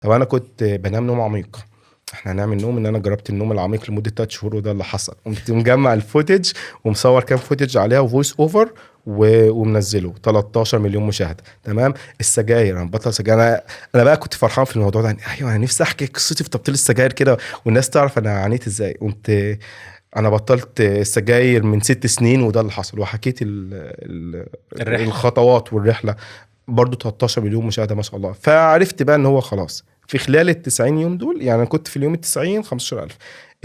طب انا كنت بنام نوم عميق. احنا هنعمل نوم ان انا جربت النوم العميق لمده 3 شهور وده اللي حصل. قمت مجمع الفوتج ومصور كام فوتج عليها وفويس اوفر ومنزله 13 مليون مشاهده. تمام. السجاير، انا بطل سجاير. انا بقى كنت فرحان في الموضوع ده. ايوه انا نفسي احكي قصتي في تبطيل السجاير كده والناس تعرف انا عانيت ازاي. قمت انا بطلت السجاير من 6 سنين وده اللي حصل، وحكيت الرحلة. الخطوات والرحله. برضو 13 مليون مشاهده ما شاء الله. فعرفت بقى ان هو خلاص في خلال ال90 يوم دول. يعني انا كنت في اليوم ال90 15,000،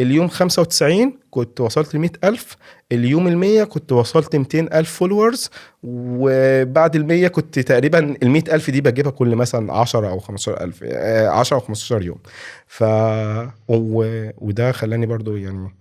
اليوم 95 كنت وصلت ل100,000، اليوم ال100 كنت وصلت 200,000 فولورز، وبعد ال100 كنت تقريبا ال100,000 دي بجيبها كل مثلا 10 أو 15,000، 10 أو 15 يوم. وده خلاني برضو يعني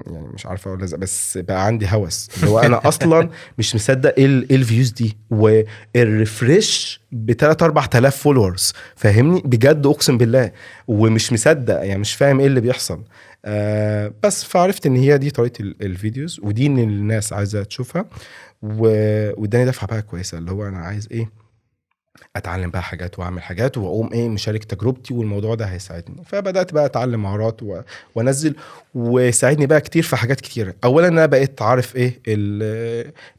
يعني مش عارف اقول ازاي، بس بقى عندي هوس اللي هو انا اصلا مش مصدق ايه الفيوز دي والريفريش ب3 4,000 فولورز. فاهمني بجد اقسم بالله. ومش مصدق يعني مش فاهم ايه اللي بيحصل. بس فعرفت ان هي دي طريقة الفيديوز ودي ان الناس عايزة تشوفها. واداني دفعة بقى كويسة اللي هو انا عايز ايه اتعلم بقى حاجات واعمل حاجات واقوم ايه مشارك تجربتي، والموضوع ده هيساعدني. فبدات بقى اتعلم مهارات وانزل، وساعدني بقى كتير في حاجات كتيره. اولا انا بقيت عارف ايه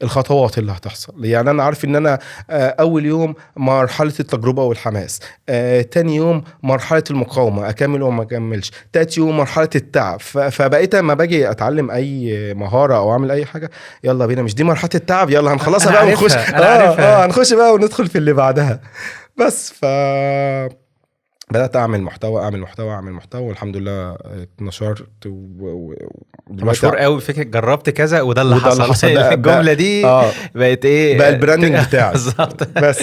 الخطوات اللي هتحصل. يعني انا عارف ان انا اول يوم مرحله التجربه والحماس، تاني يوم مرحله المقاومه اكمل وما اكملش، تالت يوم مرحله التعب. فبقيت لما باجي اتعلم اي مهاره او اعمل اي حاجه، يلا بينا مش دي مرحله التعب، يلا هنخلصها أنا بقى عارفها، ونخش. أنا عارفها. هنخش بقى وندخل في اللي بعدها. بس بدأت أعمل محتوى والحمد لله اتنشرت ودلوقتي مشهور قوي فكرة جربت كذا وده اللي وده اللي حصل. حصل. الجملة دي اه بقت ايه بقى البراندنج بتاعي. بالظبط. بس